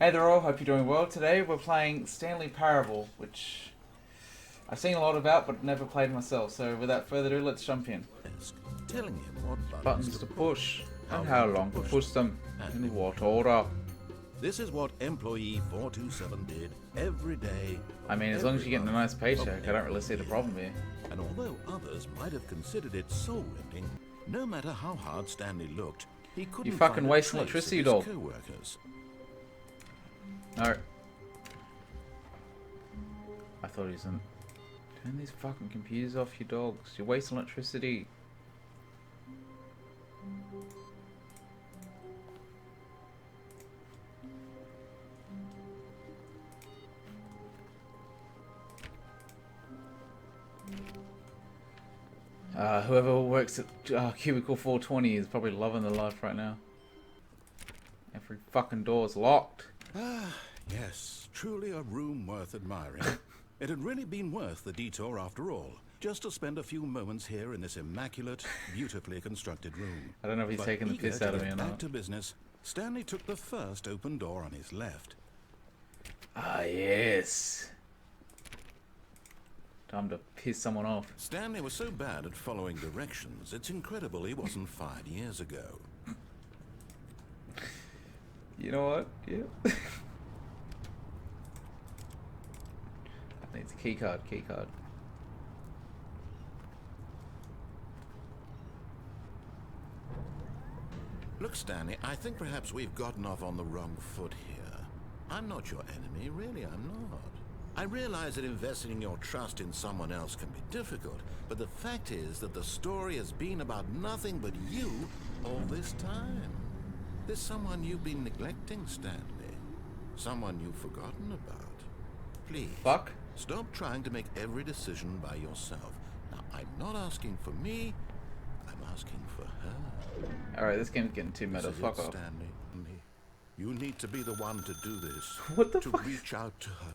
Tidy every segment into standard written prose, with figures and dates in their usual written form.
Hey there all, hope you're doing well. Today we're playing Stanley Parable, which I've seen a lot about but never played myself. So without further ado, let's jump in. Telling him what Buttons to push and how long to push them in what order. This is what employee 427 did every day. I mean, as long as you're getting a nice paycheck, I don't really see the problem here. And although others might have considered it soul-rending, no matter how hard Stanley looked, he couldn't You fucking find a waste trace electricity, of his dog. co-workers. No. I thought he was in... Turn these fucking computers off, you dogs. You're wasting electricity. Whoever works at Cubicle 420 is probably loving their life right now. Every fucking door's locked. Ah, yes, truly a room worth admiring. It had really been worth the detour after all, just to spend a few moments here in this immaculate, beautifully constructed room. I don't know if he's But taking the eager piss to out of get me or back not. to business, Stanley took the first open door on his left. Ah, yes. Time to piss someone off. Stanley was so bad at following directions, it's incredible he wasn't fired years ago. You know what? Yeah. That needs a key card, key card. Look, Stanley, I think perhaps we've gotten off on the wrong foot here. I'm not your enemy, really, I'm not. I realize that investing your trust in someone else can be difficult, but the fact is that the story has been about nothing but you all this time. There's someone you've been neglecting, Stanley. Someone you've forgotten about. Please, Fuck. stop trying to make every decision by yourself. Now, I'm not asking for me, I'm asking for her. Alright, this game's getting too meta. This is Fuck it, off. Stanley. You need to be the one to do this. What the to fuck? reach out to her.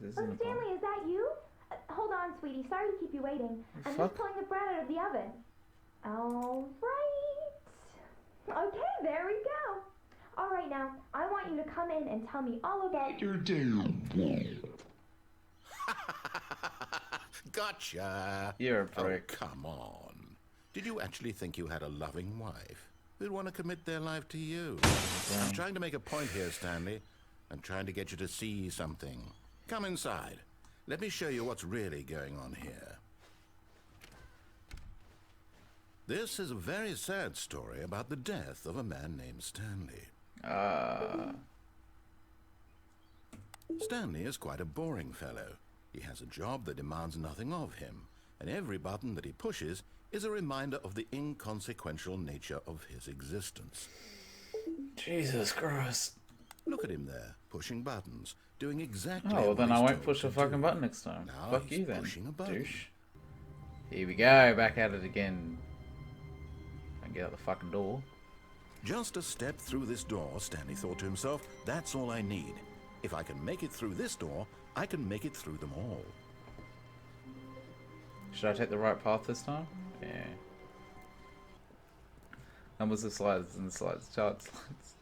This Oh, isn't Stanley, is that you? Hold on, sweetie. Sorry to keep you waiting. I'm Fuck. just pulling the bread out of the oven. All right. Okay, there we go. All right, now, I want you to come in and tell me all about your day. Gotcha. You're a prick. Oh, come on. Did you actually think you had a loving wife who'd want to commit their life to you? I'm trying to make a point here, Stanley. I'm trying to get you to see something. Come inside. Let me show you what's really going on here. This is a very sad story about the death of a man named Stanley. Stanley is quite a boring fellow. He has a job that demands nothing of him, and every button that he pushes is a reminder of the inconsequential nature of his existence. Jesus Christ. Look at him there, pushing buttons, doing exactly Oh, well what then he's I won't told push to a fucking do. button next time. Now Fuck he's you then, pushing a button. douche. Here we go, back at it again. And get out the fucking door. Just a step through this door, Stanley thought to himself, that's all I need. If I can make it through this door, I can make it through them all. Should I take the right path this time? Yeah. Numbers of slides and the slides. Chart slides.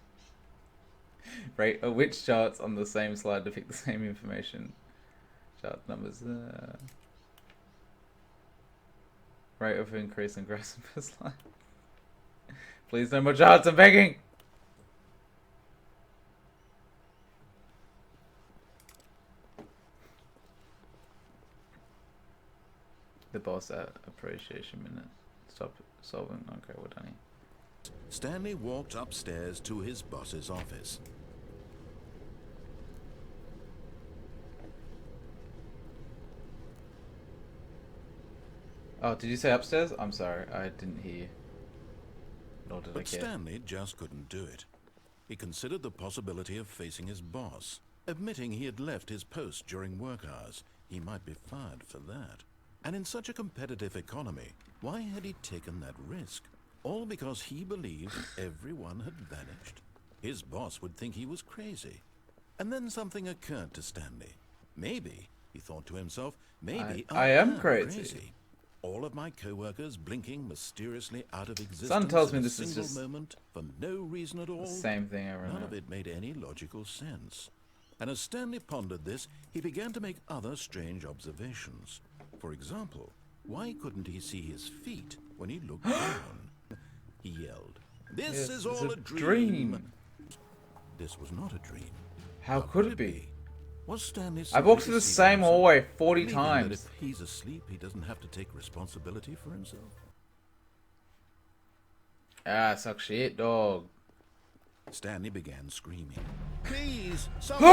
Rate which charts on the same slide depict the same information? Chart numbers. Rate of increase in grass per slide. Please no more charts, I'm begging! The boss appreciation minute. Stop solving. Okay, we're done here. Stanley walked upstairs to his boss's office. Oh, did you say upstairs? I'm sorry, I didn't hear you. Nor did I But care. Stanley just couldn't do it. He considered the possibility of facing his boss. Admitting he had left his post during work hours, he might be fired for that. And in such a competitive economy, why had he taken that risk? All because he believed everyone had vanished. His boss would think he was crazy. And then something occurred to Stanley. Maybe, he thought to himself, maybe I am crazy. All of my co-workers blinking mysteriously out of existence Son tells me in a this is single just moment for no reason at all. the same thing over and None of over. it made any logical sense. And as Stanley pondered this, he began to make other strange observations. For example, why couldn't he see his feet when he looked down? He yelled, "This Yes, is it's all a a dream." dream. This was not a dream. How could it be? Was Stanley I've walked simply through the deceiving same himself, hallway 40 believing that times. if he's asleep, he doesn't have to take responsibility for himself? Ah, suck shit, dog. Stanley began screaming. "Please, someone!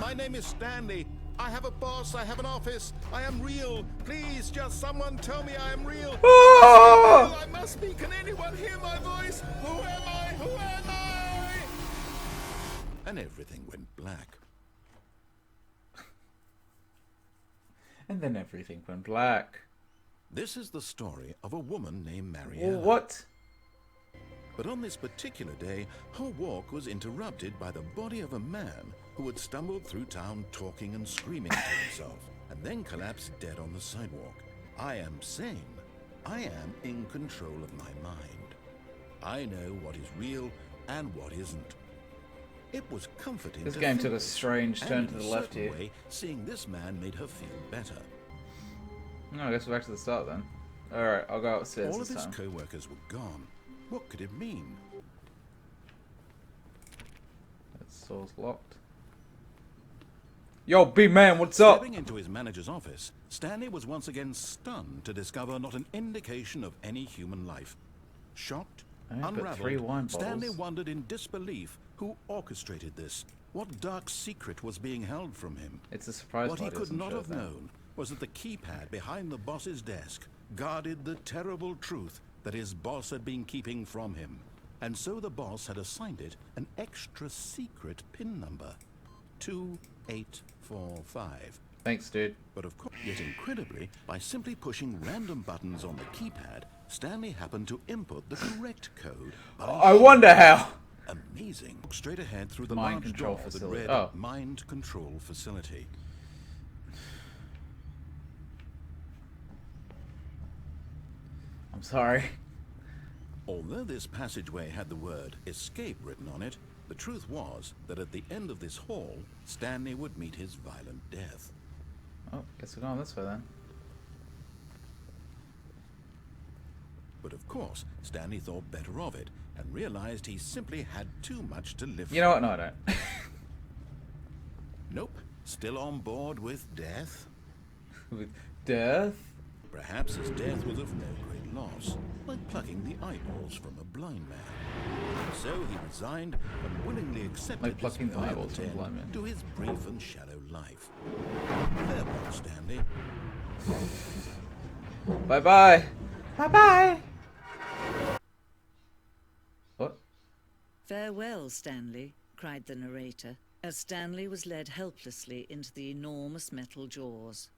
My name is Stanley. I have a boss. I have an office. I am real. Please, just someone tell me I am real. I must be. Can anyone hear my voice? Who am I? Who am I?" And everything went black. And then everything went black. This is the story of a woman named Mariella. What? But on this particular day, her walk was interrupted by the body of a man who had stumbled through town talking and screaming to himself, and then collapsed dead on the sidewalk. I am sane. I am in control of my mind. I know what is real and what isn't. It was comforting. This to game think took a this, strange and turn in to a the left certain here. way, seeing this man made her feel better. No, I guess we're back to the start then. Alright, I'll go upstairs All of this his time. co-workers were gone. What could it mean? That door's locked. Yo, big man, what's up? Stepping into his manager's office, Stanley was once again stunned to discover not an indication of any human life. Shocked, I only put 3 wine unraveled, Stanley bottles. wondered in disbelief who orchestrated this. What dark secret was being held from him? It's a surprise What he party or could some not shit, have then. known was that the keypad behind the boss's desk guarded the terrible truth that his boss had been keeping from him. And so the boss had assigned it an extra secret PIN number. 2845. Thanks, dude. But of course, yet incredibly, by simply pushing random buttons on the keypad, Stanley happened to input the correct code. I wonder how. Amazing. Straight ahead through the Mind large control door that facility. read Oh. Mind Control Facility. I'm sorry. Although this passageway had the word escape written on it, the truth was that at the end of this hall, Stanley would meet his violent death. Oh, guess we're going this way then. But of course, Stanley thought better of it and realized he simply had too much to live You know what? No, I don't. Nope. Still on board with death? With death? Perhaps his death was of no great loss, like plucking the eyeballs from a blind man. So he resigned and willingly accepted Like plucking this the eyeballs violent from a end blind man. to his brief and shallow life. Farewell, Stanley. Bye-bye. Bye-bye. What? "Farewell, Stanley," cried the narrator, as Stanley was led helplessly into the enormous metal jaws.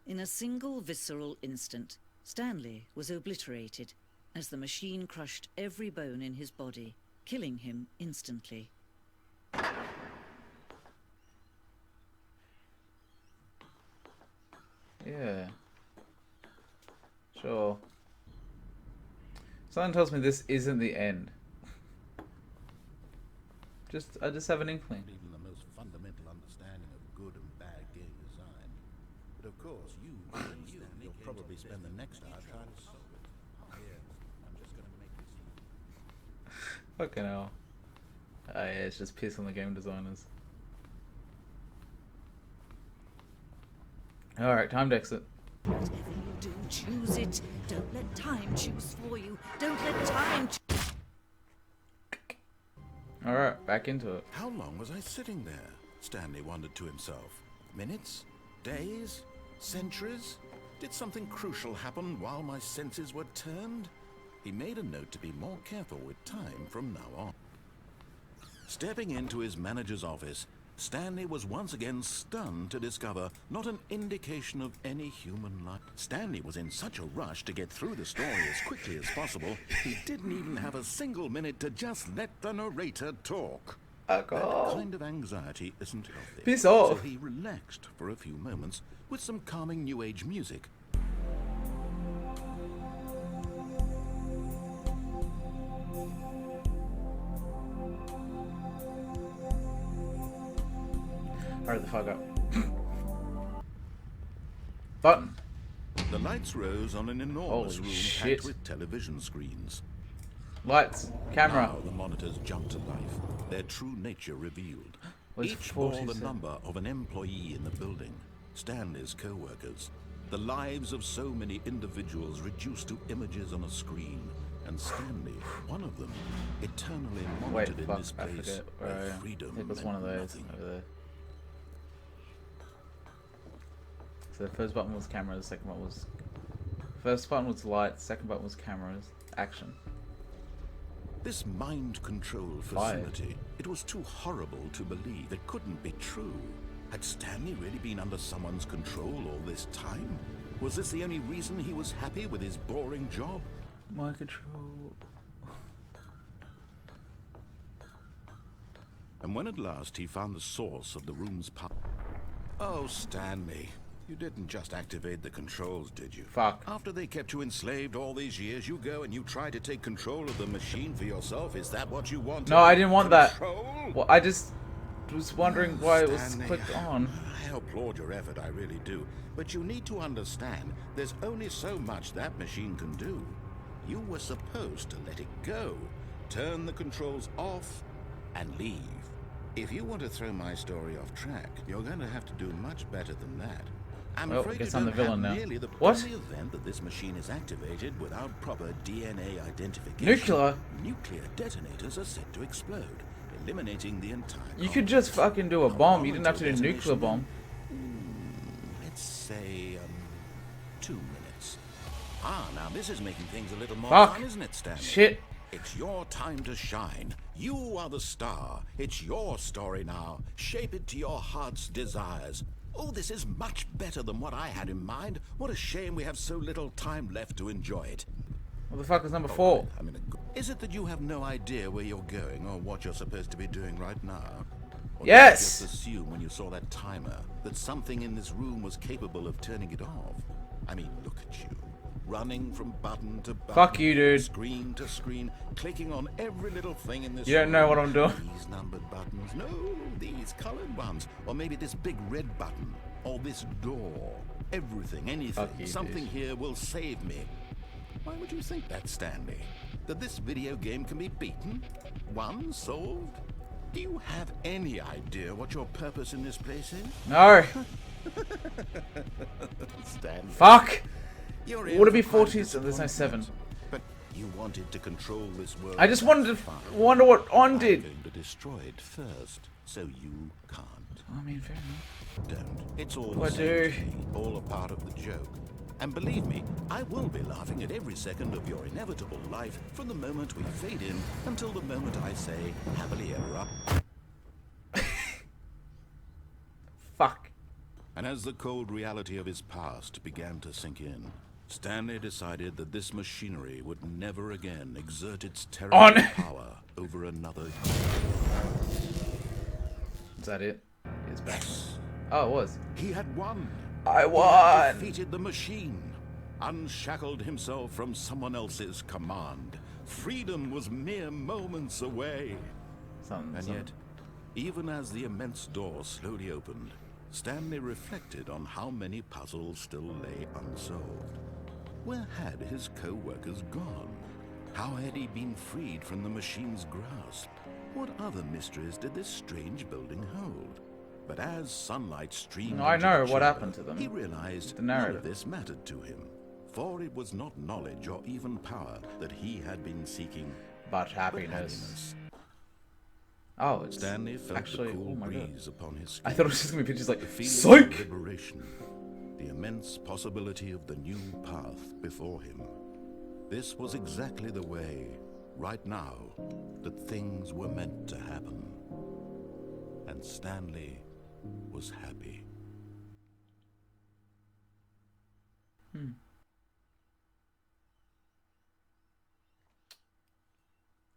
In a single visceral instant, Stanley was obliterated as the machine crushed every bone in his body, killing him instantly. Yeah. Sure. Someone tells me this isn't the end. I just have an inkling. Even the most fundamental understanding of good and bad game design. But of course, you'll probably spend the next hour trying to solve it. Here, I'm just going to make this easy. Fucking hell. Oh yeah, it's just piss on the game designers. Alright, time to exit. Whatever you do, choose it. Don't let time choose for you. Don't let time Alright, back into it. How long was I sitting there? Stanley wondered to himself. Minutes? Days? Centuries? Did something crucial happen while my senses were turned? He made a note to be more careful with time from now on. Stepping into his manager's office, Stanley was once again stunned to discover not an indication of any human life. Stanley was in such a rush to get through the story as quickly as possible, he didn't even have a single minute to just let the narrator talk. That kind of anxiety isn't healthy. Piss off. So he relaxed for a few moments with some calming new age music. Hurry the fuck up. Button. The lights rose on an enormous Holy room shit. packed with television screens. Lights. Camera. Now the monitors jumped to life, their true nature revealed. Was Each bore the 47. number of an employee in the building, Stanley's co-workers, the lives of so many individuals reduced to images on a screen, and Stanley, one of them, eternally Wait, monitored in fuck, this I place forget where I where am. freedom I think it was meant one of those nothing. over there. So the first button was cameras, second button was... First button was lights, second button was cameras. Action. This mind control facility, it was too horrible to believe. It couldn't be true. Had Stanley really been under someone's control all this time? Was this the only reason he was happy with his boring job? Mind control. And when at last he found the source of the room's power... Oh, Stanley, you didn't just activate the controls, did you? Fuck. After they kept you enslaved all these years, you go and you try to take control of the machine for yourself? Is that what you wanted? No, I didn't want Control? that. Well, I just was wondering why it was Stanley, clicked on. I applaud your effort, I really do. But you need to understand, there's only so much that machine can do. You were supposed to let it go, turn the controls off, and leave. If you want to throw my story off track, you're going to have to do much better than that. I'm Well, I afraid guess you I'm the don't have villain now. nearly the What? only event that this machine is activated without proper DNA identification. Nuclear? Nuclear detonators are set to explode, eliminating the entire... You could just fucking do a bomb. You didn't have to do a nuclear bomb. Let's say, 2 minutes. Ah, now this is making things a little more Fuck. fun, isn't it, Stanley? Shit. It's your time to shine. You are the star. It's your story now. Shape it to your heart's desires. Oh, this is much better than what I had in mind. What a shame we have so little time left to enjoy it. What the fuck is number 4? I mean, is it that you have no idea where you're going or what you're supposed to be doing right now? Or Yes! did you just assume when you saw that timer that something in this room was capable of turning it off? I mean, look at you. Running from button to button. Fuck you, dude. Screen to screen, clicking on every little thing in this You don't know what I'm doing. These numbered buttons. No, these colored ones. Or maybe this big red button. Or this door. Everything, anything. Fuck you, Something dude. here will save me. Why would you think that, Stanley? That this video game can be beaten? Won? Solved? Do you have any idea what your purpose in this place is? No. Stanley. Fuck. You're Would it be in for quite a 40? So there's no 7. disappointment. But you wanted to control this world. I just wanted to Fine. wonder what On I'm did. going to destroy it first, so you can't. I mean, fair enough. Don't. It's all What the do I same to me, all a part of the joke. And believe me, I will be laughing at every second of your inevitable life from the moment we fade in until the moment I say happily ever up. Fuck. And as the cold reality of his past began to sink in, Stanley decided that this machinery would never again exert its terrible On. power over another. Is that it? It's back. Yes, Oh, it was. he had won. I He had won. defeated the machine, unshackled himself from someone else's command. Freedom was mere moments away. And yet, even as the immense door slowly opened, Stanley reflected on how many puzzles still lay unsolved. Where had his co-workers gone? How had he been freed from the machine's grasp? What other mysteries did this strange building hold? But as sunlight streamed I into know the what chamber, happened to them. he realized The none narrator. of this mattered to him, for it was not knowledge or even power that he had been seeking, But but happiness. happiness. Oh, it's Stanley felt actually. the cool Oh my god. breeze upon his skin. I thought it was just gonna be pictures like The feeling psych. of liberation, the immense possibility of the new path before him. This was exactly the way, right now, that things were meant to happen. And Stanley was happy.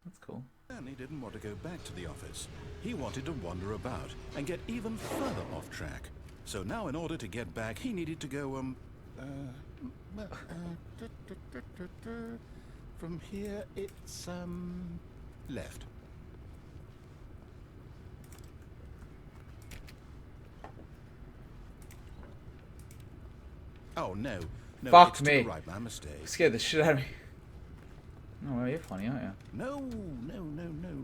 That's cool. Stanley didn't want to go back to the office. He wanted to wander about and get even further off track. So now in order to get back, he needed to go, from here it's, left. Oh, no. No, Fuck it's to me. the right, my mistake. Scared the shit out of me. Oh, well, you're funny, aren't you? No,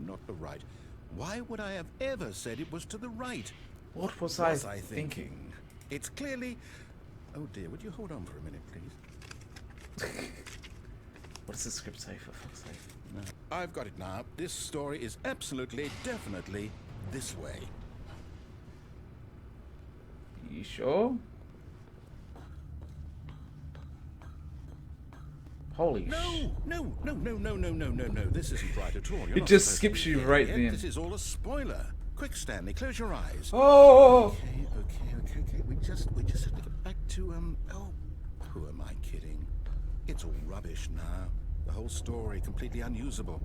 not the right. Why would I have ever said it was to the right? What was I I thinking? It's clearly... Oh dear, would you hold on for a minute, please? What does the script say, for fuck's sake? No. I've got it now. This story is absolutely, definitely this way. You sure? Holy shit. No. This isn't right at all. You're It not just supposed skips to be you here right yet. then. This is all a spoiler. Quick, Stanley, close your eyes. Oh! Okay. We just have to get back to, oh, who am I kidding? It's all rubbish now. The whole story completely unusable.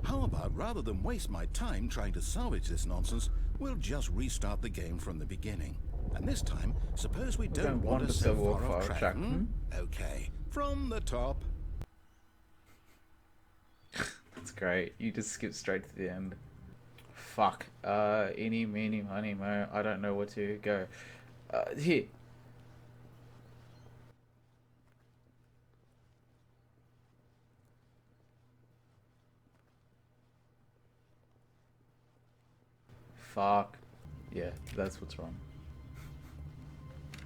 How about, rather than waste my time trying to salvage this nonsense, we'll just restart the game from the beginning. And this time, suppose we don't wander so far off track. Okay, from the top. That's great. You just skip straight to the end. Fuck. Eeny, meeny, miny, mo. I don't know where to go. Here. Fuck. Yeah, that's what's wrong.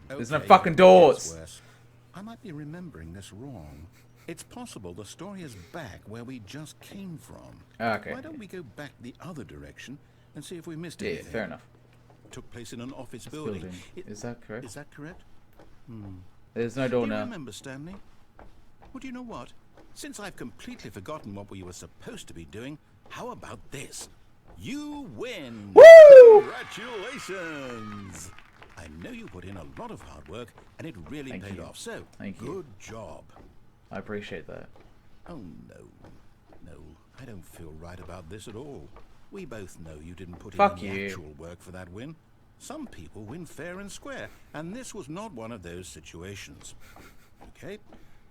There's no fucking doors! I might be remembering this wrong. It's possible the story is back where we just came from. Okay. Why don't we go back the other direction and see if we missed Yeah, anything? fair enough. Took place in an office building. Is that correct? Is that correct? There's no door Do you now. remember, Stanley? Well, do you know what? Since I've completely forgotten what we were supposed to be doing, how about this? You win! Woo! Congratulations! I know you put in a lot of hard work, and it really Thank paid you. off. So, Thank you. good job. I appreciate that. Oh, no, I don't feel right about this at all. We both know you didn't put Fuck in any you. actual work for that win. Some people win fair and square, and this was not one of those situations. Okay?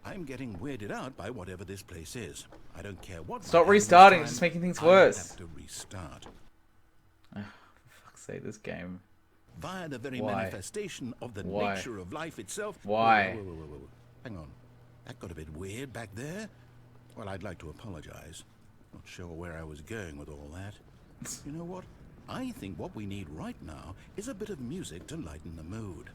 I'm getting weirded out by whatever this place is. I don't care what. Stop might happen this restarting, time, it's just making things I worse. have to restart. For fuck's sake, this game. Via the very Why? manifestation of the Why? nature of life itself. Why? Whoa. Hang on. That got a bit weird back there. Well, I'd like to apologize. Not sure where I was going with all that. You know what? I think what we need right now is a bit of music to lighten the mood.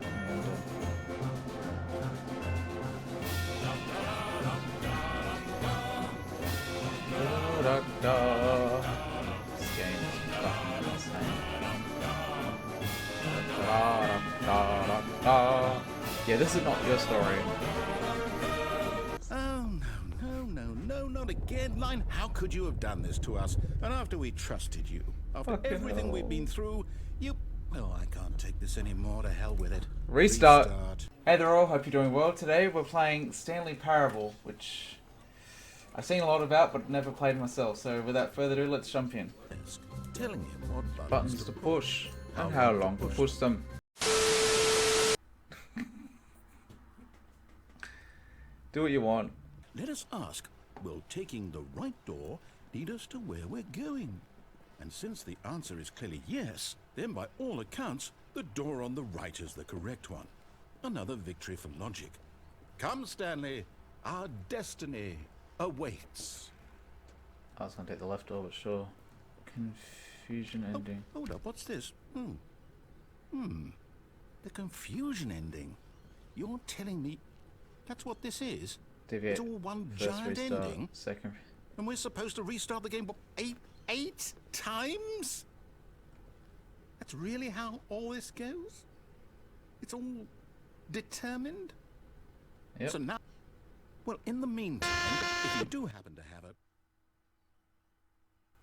This game is fucking insane. Yeah, this is not your story. Oh, no, not again. Line, how could you have done this to us? And after we trusted you, after Fucking everything we've been through, you... Oh, I can't take this anymore. To hell with it. Restart. Hey there all, hope you're doing well. Today we're playing Stanley Parable, which I've seen a lot about but never played myself. So without further ado, let's jump in. Telling him what Buttons to push and how long to push them. Do what you want. Let us ask, will taking the right door lead us to where we're going? And since the answer is clearly yes, then by all accounts, the door on the right is the correct one. Another victory for logic. Come, Stanley, our destiny awaits. I was gonna take the left door, but sure. Confusion ending. Oh, hold up, what's this? The confusion ending. You're telling me that's what this is? Deviate. It's all one First giant restart. ending? Second. And we're supposed to restart the game what, eight times? That's really how all this goes? It's all determined? Yep. So now, well, in the meantime, if you do happen to have a...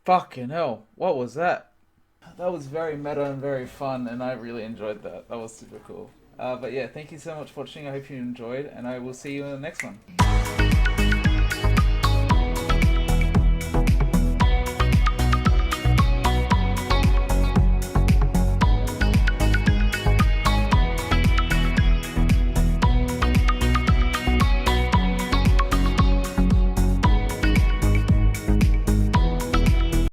Fucking hell, what was that? That was very meta and very fun, and I really enjoyed that. That was super cool. But yeah, thank you so much for watching. I hope you enjoyed, and I will see you in the next one.